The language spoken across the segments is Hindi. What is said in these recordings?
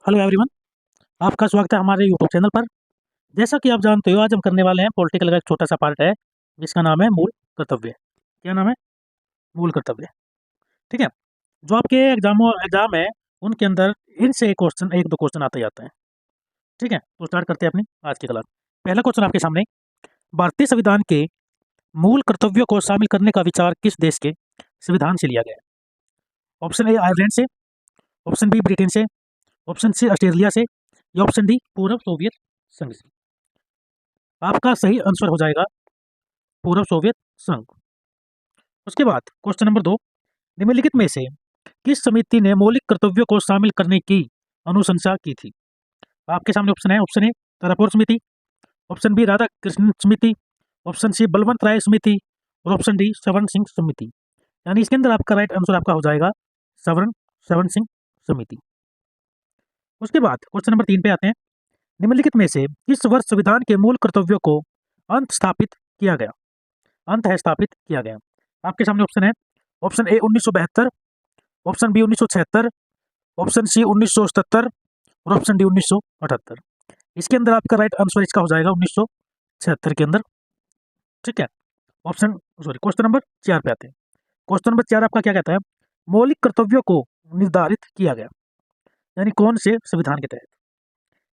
हेलो एवरीवन, आपका स्वागत है हमारे यूट्यूब चैनल पर। जैसा कि आप जानते हो, आज हम करने वाले हैं पॉलिटिकल का एक छोटा सा पार्ट है जिसका नाम है मूल कर्तव्य। क्या नाम है? मूल कर्तव्य। ठीक है। जो आपके एग्जाम है उनके अंदर इनसे एक दो क्वेश्चन आते ही आते हैं। ठीक है, तो स्टार्ट करते हैं अपनी आज की क्लास। पहला क्वेश्चन आपके सामने, भारतीय संविधान के मूल कर्तव्यों को शामिल करने का विचार किस देश के संविधान से लिया गया है? ऑप्शन ए आयरलैंड से, ऑप्शन बी ब्रिटेन से, ऑप्शन सी ऑस्ट्रेलिया से, या ऑप्शन डी पूर्व सोवियत संघ से। आपका सही आंसर हो जाएगा पूर्व सोवियत संघ। उसके बाद क्वेश्चन नंबर 2, निम्नलिखित में से किस समिति ने मौलिक कर्तव्यों को शामिल करने की अनुशंसा की थी? आपके सामने ऑप्शन है। ऑप्शन ए तारापुर समिति, ऑप्शन बी राधा कृष्ण समिति, ऑप्शन सी बलवंत राय समिति, और ऑप्शन डी श्रवण सिंह समिति। यानी इसके अंदर आपका राइट आंसर आपका हो जाएगा श्रवण सिंह समिति। उसके बाद क्वेश्चन नंबर 3 पे आते हैं। निम्नलिखित में से किस वर्ष संविधान के मूल कर्तव्यों को अंत स्थापित किया गया? अंत है स्थापित किया गया। आपके सामने ऑप्शन है। Option A 1972, option B 1976, option C 1977, और ऑप्शन डी 1978। इसके अंदर आपका राइट आंसर इसका हो जाएगा 1976 के अंदर। ठीक है। क्वेश्चन नंबर 4 पे आते हैं। क्वेश्चन नंबर 4 आपका क्या कहता है? मौलिक कर्तव्यों को निर्धारित किया गया, यानी कौन से संविधान के तहत?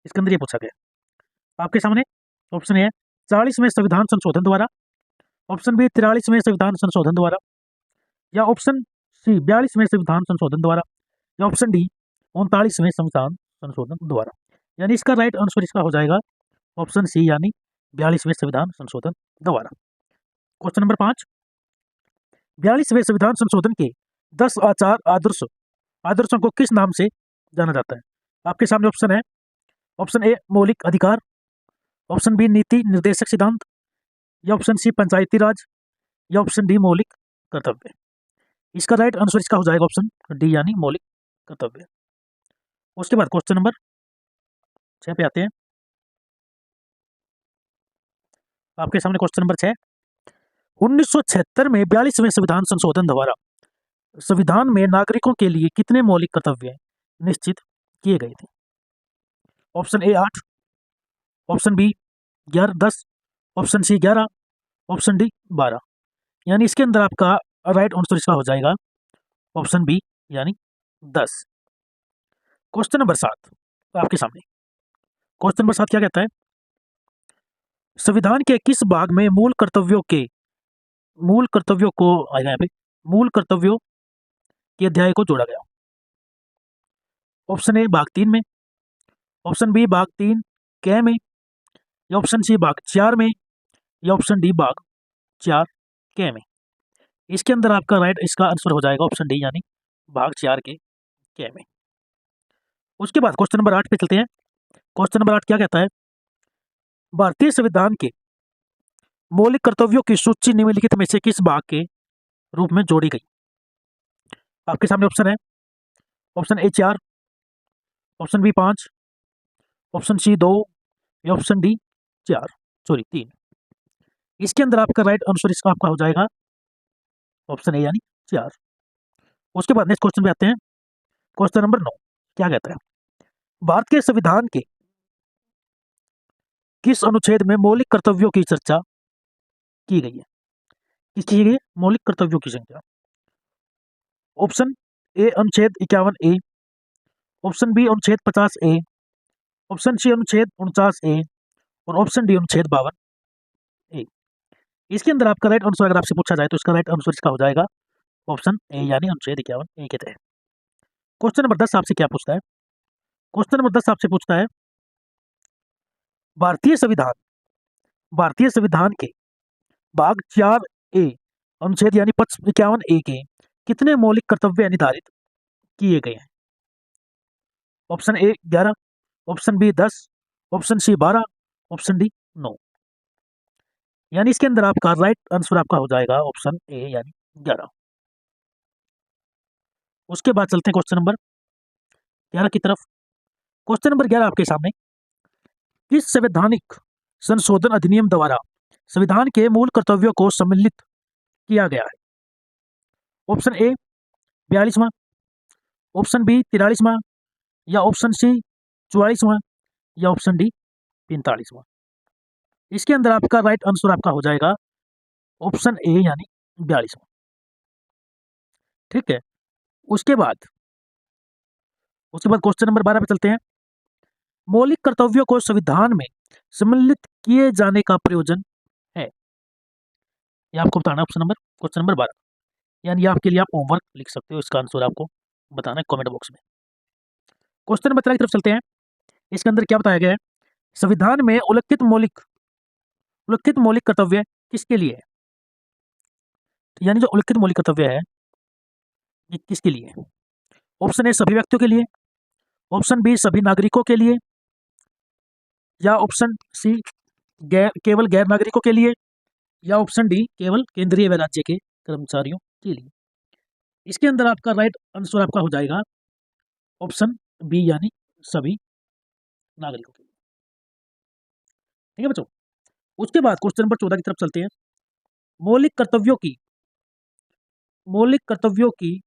इसके अंदर ये पूछा गया। आपके सामने ऑप्शन है 40वें संविधान संशोधन द्वारा, ऑप्शन बी 43वें संविधान संशोधन द्वारा, या ऑप्शन सी 42वें संविधान संशोधन द्वारा, या ऑप्शन डी 39वें संविधान संशोधन द्वारा। यानी इसका राइट आंसर इसका हो जाएगा ऑप्शन सी, यानी 42वें संविधान संशोधन द्वारा। क्वेश्चन नंबर 5, 42वें संविधान संशोधन के 10 आदर्शों को किस नाम से जाना जाता है? आपके सामने ऑप्शन है। ऑप्शन ए मौलिक अधिकार, ऑप्शन बी नीति निर्देशक सिद्धांत, या ऑप्शन सी पंचायती राज, या ऑप्शन डी मौलिक कर्तव्य। इसका राइट आंसर इसका हो जाएगा ऑप्शन डी, यानी मौलिक कर्तव्य। उसके बाद क्वेश्चन नंबर 6 पे आते हैं। आपके सामने क्वेश्चन नंबर 6, 1976 में 42वें संविधान संशोधन द्वारा संविधान में नागरिकों के लिए कितने मौलिक कर्तव्य निश्चित किए गए थे? Option A 8, option B 10, option C 11, option D 12। यानी इसके अंदर आपका राइट आंसर इसका हो जाएगा ऑप्शन बी, यानी 10। क्वेश्चन नंबर 7 आपके सामने। क्वेश्चन नंबर 7 क्या कहता है? संविधान के किस भाग में मूल कर्तव्यों को आएगा यहाँ पे मूल कर्तव्यों के अध्याय को जोड़ा गया? ऑप्शन ए भाग 3 में, ऑप्शन बी भाग 3 क में, या ऑप्शन सी भाग 4 में, या ऑप्शन डी भाग 4 क में। इसके अंदर आपका राइट इसका आंसर हो जाएगा ऑप्शन डी, यानी भाग 4 के क में। उसके बाद क्वेश्चन नंबर 8 पे चलते हैं। क्वेश्चन नंबर 8 क्या कहता है? भारतीय संविधान के मौलिक कर्तव्यों की सूची निम्नलिखित में से किस भाग के रूप में जोड़ी गई? आपके सामने ऑप्शन है। Option A 4, option B 5, option C 2, या ऑप्शन डी 3। इसके अंदर आपका राइट आंसर इसका आपका हो जाएगा ऑप्शन ए, यानी 4। उसके बाद नेक्स्ट क्वेश्चन पे आते हैं। क्वेश्चन नंबर 9 क्या कहता है? भारत के संविधान के किस अनुच्छेद में मौलिक कर्तव्यों की चर्चा की गई है? किसकी गई मौलिक कर्तव्यों की संख्या? ऑप्शन ए अनुच्छेद 51A, ऑप्शन बी अनुच्छेद 50A, ऑप्शन सी अनुच्छेद 49A, और ऑप्शन डी अनुच्छेद 52A। इसके अंदर आपका राइट आंसर अगर आपसे पूछा जाए तो इसका राइट आंसर इसका हो जाएगा ऑप्शन ए, यानी अनुच्छेद 51A के तहत। क्वेश्चन नंबर 10 आपसे क्या पूछता है? क्वेश्चन नंबर 10 आपसे पूछता है भारतीय संविधान के भाग 4A अनुच्छेद यानी 51A के कितने मौलिक कर्तव्य निर्धारित किए गए हैं? Option A 11, option B 10, option C 12, option D 9। यानी इसके अंदर आपका राइट आंसर आपका हो जाएगा ऑप्शन ए, यानी 11। उसके बाद चलते हैं क्वेश्चन नंबर 11 की तरफ। क्वेश्चन नंबर 11 आपके सामने, किस संवैधानिक संशोधन अधिनियम द्वारा संविधान के मूल कर्तव्यों को सम्मिलित किया गया है? ऑप्शन ए 42वां, ऑप्शन बी 43वां, या ऑप्शन सी 44वां या ऑप्शन डी 45वां। इसके अंदर आपका राइट आंसर आपका हो जाएगा ऑप्शन ए यानी 42वां। ठीक है, उसके बाद क्वेश्चन नंबर 12 पे चलते हैं। मौलिक कर्तव्यों को संविधान में सम्मिलित किए जाने का प्रयोजन है, ये आपको बताना है क्वेश्चन नंबर 12, यानी आपके लिए आप होमवर्क लिख सकते हो, इसका आंसर आपको बताना है कमेंट बॉक्स में। क्वेश्चन नंबर 13 की तरफ चलते हैं। इसके अंदर क्या बताया गया है, संविधान में उल्लिखित मौलिक कर्तव्य किसके लिए है, यानी जो उल्लिखित मौलिक कर्तव्य है ये किसके लिए है? ऑप्शन ए सभी व्यक्तियों के लिए, ऑप्शन बी सभी नागरिकों के लिए, या ऑप्शन सी केवल गैर नागरिकों के लिए, या ऑप्शन डी केवल केंद्रीय व राज्य के कर्मचारियों के लिए। इसके अंदर आपका राइट आंसर आपका हो जाएगा ऑप्शन बी यानी सभी नागरिकों के लिए। ठीक है बच्चों, उसके बाद क्वेश्चन नंबर 14 की तरफ चलते हैं। मौलिक कर्तव्यों की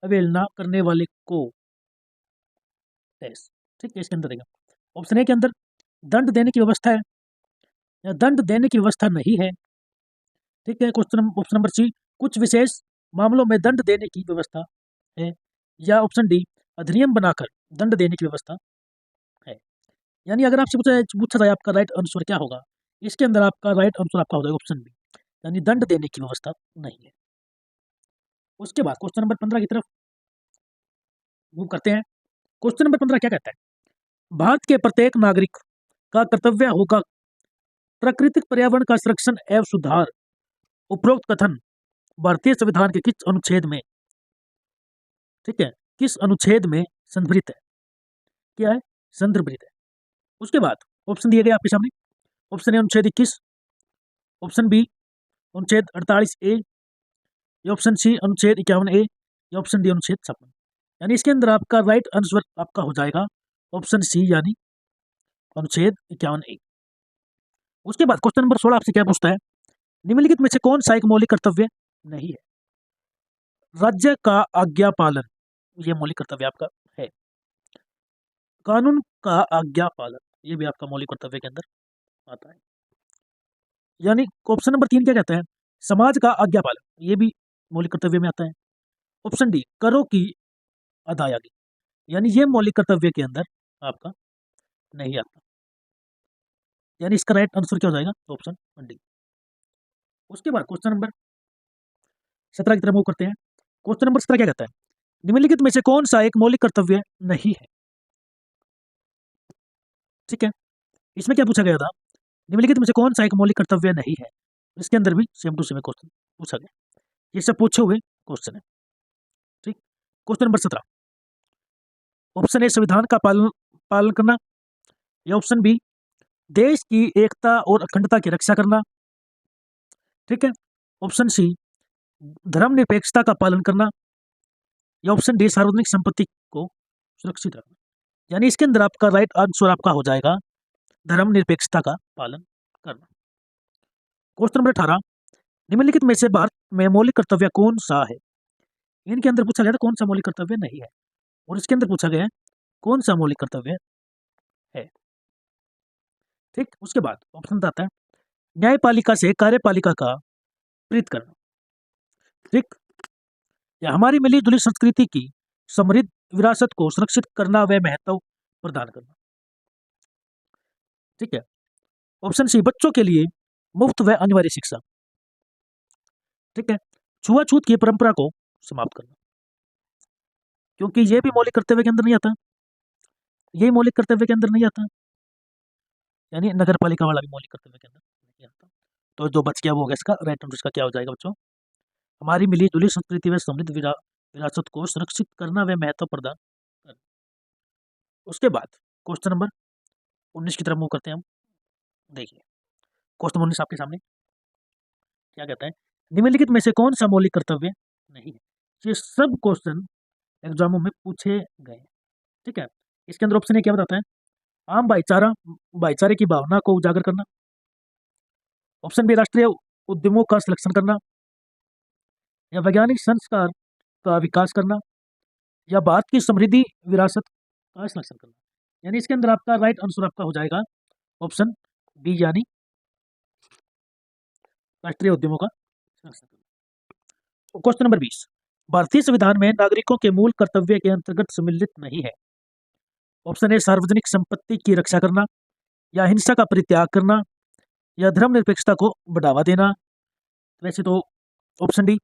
अवहेलना करने वाले को ठीक है, इसके अंदर देगा ऑप्शन ए के अंदर दंड देने की व्यवस्था है या दंड देने की व्यवस्था नहीं है। ठीक है, क्वेश्चन ऑप्शन नंबर सी कुछ विशेष मामलों में दंड देने की व्यवस्था है, या ऑप्शन डी अधिनियम बनाकर दंड देने की व्यवस्था है। यानी अगर आपसे पूछा जाए आपका राइट आंसर क्या होगा, इसके अंदर आपका राइट आंसर आपका हो जाएगा ऑप्शन बी, यानी दंड देने की व्यवस्था नहीं है। उसके बाद क्वेश्चन नंबर 15 की तरफ मूव करते हैं। क्वेश्चन नंबर 15 क्या कहता है, भारत के प्रत्येक नागरिक का कर्तव्य होगा प्राकृतिक पर्यावरण का संरक्षण एवं सुधार। उपरोक्त कथन भारतीय संविधान के किस अनुच्छेद में, ठीक है, किस अनुच्छेद में संदर्भित है, क्या है, संदर्भित है। उसके बाद ऑप्शन दिए गए आपके सामने, ऑप्शन ए अनुच्छेद 21, ऑप्शन बी अनुच्छेद 48A, या ऑप्शन सी अनुच्छेद 51A, या ऑप्शन डी अनुच्छेद 56। यानी इसके अंदर आपका राइट आंसर आपका हो जाएगा ऑप्शन सी यानी अनुच्छेद 51A। उसके बाद क्वेश्चन नंबर 16 आपसे क्या पूछता है, निम्नलिखित में से कौन सा एक मौलिक कर्तव्य नहीं है। राज्य का आज्ञा पालन, ये मौलिक कर्तव्य आपका है। कानून का आज्ञा पालन, ये भी आपका मौलिक कर्तव्य के अंदर आता है। यानी ऑप्शन नंबर 3 क्या कहता है, समाज का आज्ञा पालन, ये भी मौलिक कर्तव्य में आता है। ऑप्शन डी करों की अदायगी, यानी ये मौलिक कर्तव्य के अंदर आपका नहीं आता। यानी इसका राइट आंसर क्या हो जाएगा, ऑप्शन डी। उसके बाद क्वेश्चन नंबर 17 की तरफ मूव करते हैं। क्वेश्चन नंबर 17 क्या कहता है, निम्नलिखित में से कौन सा एक मौलिक कर्तव्य नहीं है। ठीक है, इसमें क्या पूछा गया था, निम्नलिखित में से कौन सा एक मौलिक कर्तव्य नहीं है। इसके अंदर भी सेम टू सेम क्वेश्चन पूछा गया, ये सब पूछे हुए क्वेश्चन है। ठीक, क्वेश्चन नंबर 17, ऑप्शन ए संविधान का पालन करना, या ऑप्शन बी देश की एकता और अखंडता की रक्षा करना। ठीक है, ऑप्शन सी धर्मनिरपेक्षता का पालन करना, या ऑप्शन डी सार्वजनिक संपत्ति को सुरक्षित रखना। यानी इसके अंदर आपका राइट आंसर आपका हो जाएगा धर्मनिरपेक्षता का पालन करना। क्वेश्चन नंबर 18, निम्नलिखित में से भारत में मौलिक कर्तव्य कौन सा है। इनके अंदर पूछा गया था कौन सा मौलिक कर्तव्य नहीं है, और इसके अंदर पूछा गया है कौन सा मौलिक कर्तव्य है। ठीक, उसके बाद ऑप्शन आता है न्यायपालिका से कार्यपालिका का प्रीत करना। ठीक, या हमारी मिली जुली संस्कृति की समृद्ध विरासत को सुरक्षित करना व महत्व प्रदान करना। ठीक है, ऑप्शन सी बच्चों के लिए मुफ्त व अनिवार्य शिक्षा। ठीक है, छुआछूत की परंपरा को समाप्त करना, क्योंकि ये भी मौलिक कर्तव्य के अंदर नहीं आता, ये मौलिक कर्तव्य के अंदर नहीं आता, यानी नगर पालिका वाला भी मौलिक कर्तव्य के अंदर नहीं आता। तो जो बच गया वो होगा इसका राइट आंसर, इसका क्या हो जाएगा बच्चों, हमारी मिली जुली संस्कृति व समृद्ध विरासत को सुरक्षित करना व महत्व प्रदान करना। उसके बाद क्वेश्चन नंबर 19 की तरफ मूव करते हैं हम। देखिए क्वेश्चन 19 आपके सामने क्या कहता है, निम्नलिखित में से कौन सा मौलिक कर्तव्य नहीं है। ये सब क्वेश्चन एग्जामों में पूछे गए। ठीक है, इसके अंदर ऑप्शन ए क्या बताता है, आम भाईचारे की भावना को उजागर करना। ऑप्शन बी राष्ट्रीय उद्यमों का संरक्षण करना, या वैज्ञानिक संस्कार का विकास करना, या भारत की समृद्धि विरासत का संरक्षण करना। यानी इसके अंदर आपका राइट आंसर आपका हो जाएगा ऑप्शन बी, यानी राष्ट्रीय उद्यमों का संरक्षण करना। क्वेश्चन नंबर 20, भारतीय संविधान में नागरिकों के मूल कर्तव्य के अंतर्गत सम्मिलित नहीं है। ऑप्शन ए सार्वजनिक संपत्ति की रक्षा करना, या हिंसा का परित्याग करना, या धर्मनिरपेक्षता को बढ़ावा देना। वैसे तो ऑप्शन डी,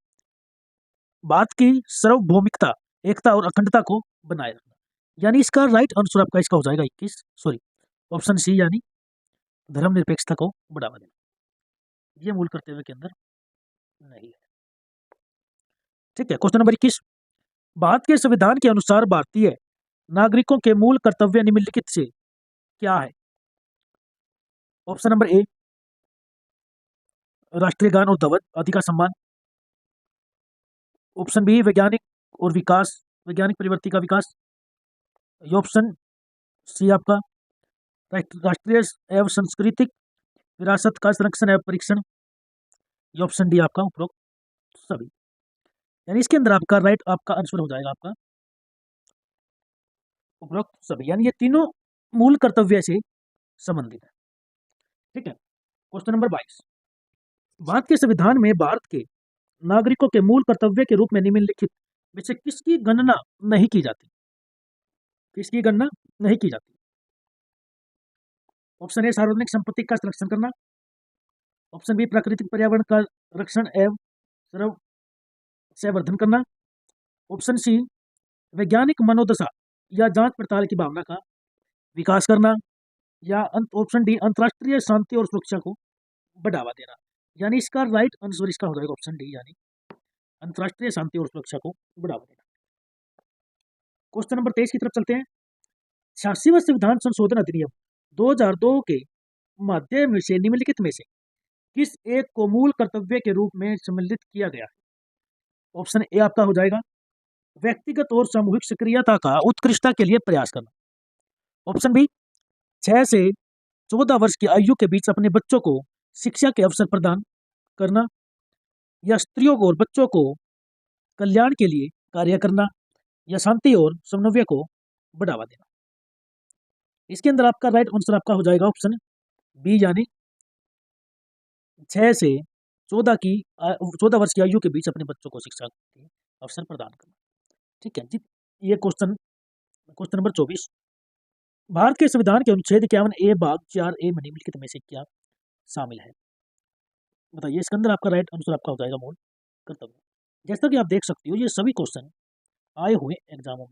भारत की सार्वभौमिकता, एकता और अखंडता को बनाए रखना। यानी इसका राइट आंसर आपका इसका हो जाएगा 21, सॉरी ऑप्शन सी, यानी धर्मनिरपेक्षता को बढ़ावा देना। ये मूल कर्तव्य के अंदर नहीं है। ठीक है, क्वेश्चन नंबर 21, भारत के संविधान के अनुसार भारतीय नागरिकों के मूल कर्तव्य निम्नलिखित से क्या है। ऑप्शन नंबर ए, राष्ट्रीय गान और ध्वज आदि का सम्मान। ऑप्शन बी, वैज्ञानिक और विकास, वैज्ञानिक प्रवृत्ति का विकास। ये ऑप्शन सी आपका राष्ट्रीय एवं सांस्कृतिक विरासत का संरक्षण एवं परीक्षण। ये ऑप्शन डी आपका उपरोक्त सभी। यानी इसके अंदर आपका राइट आपका आंसर हो जाएगा आपका उपरोक्त सभी, यानी ये तीनों मूल कर्तव्य से संबंधित है। ठीक है, क्वेश्चन नंबर 22, भारत के संविधान में भारत के नागरिकों के मूल कर्तव्य के रूप में निम्नलिखित में से किसकी गणना नहीं की जाती। किसकी गणना नहीं की जाती। ऑप्शन ए, सार्वजनिक संपत्ति का संरक्षण करना। ऑप्शन बी, प्राकृतिक पर्यावरण का रक्षण एवं संवर्धन करना। ऑप्शन सी, वैज्ञानिक मनोदशा या जांच पड़ताल की भावना का विकास करना। या ऑप्शन डी, अंतर्राष्ट्रीय शांति और सुरक्षा को बढ़ावा देना। यानी इसका राइट आंसर इसका हो जाएगा ऑप्शन डी, यानी अंतर्राष्ट्रीय शांति और सुरक्षा को बढ़ावा देना। क्वेश्चन नंबर 23 की तरफ चलते हैं। 86वां संविधान संशोधन अधिनियम 2002 के माध्यम से निम्नलिखित में से किस एक को मूल कर्तव्य के रूप में सम्मिलित किया गया है। ऑप्शन ए आपका हो जाएगा व्यक्तिगत और सामूहिक सक्रियता का उत्कृष्टता के लिए प्रयास करना। ऑप्शन बी, 6 से 14 वर्ष की आयु के बीच अपने बच्चों को शिक्षा के अवसर प्रदान करना। या स्त्रियों और बच्चों को कल्याण के लिए कार्य करना। या शांति और समन्वय को बढ़ावा देना। इसके अंदर आपका राइट आंसर आपका हो जाएगा ऑप्शन बी, यानी 6 से 14 वर्ष की आयु के बीच अपने बच्चों को शिक्षा के अवसर प्रदान करना। ठीक है जी, ये क्वेश्चन नंबर 24, भारत के संविधान के अनुच्छेद 51 ए भाग 4 ए में निम्नलिखित में से क्या शामिल है। बताइए, इसके अंदर आपका राइट आंसर आपका हो जाएगा मूल कर्तव्य। जैसा कि आप देख सकते हो, ये सभी क्वेश्चन आए हुए एग्जामों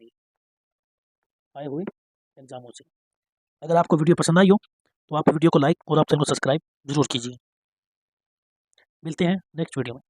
से। अगर आपको वीडियो पसंद आई हो तो आप वीडियो को लाइक और आप चैनल को सब्सक्राइब जरूर कीजिए। मिलते हैं नेक्स्ट वीडियो में।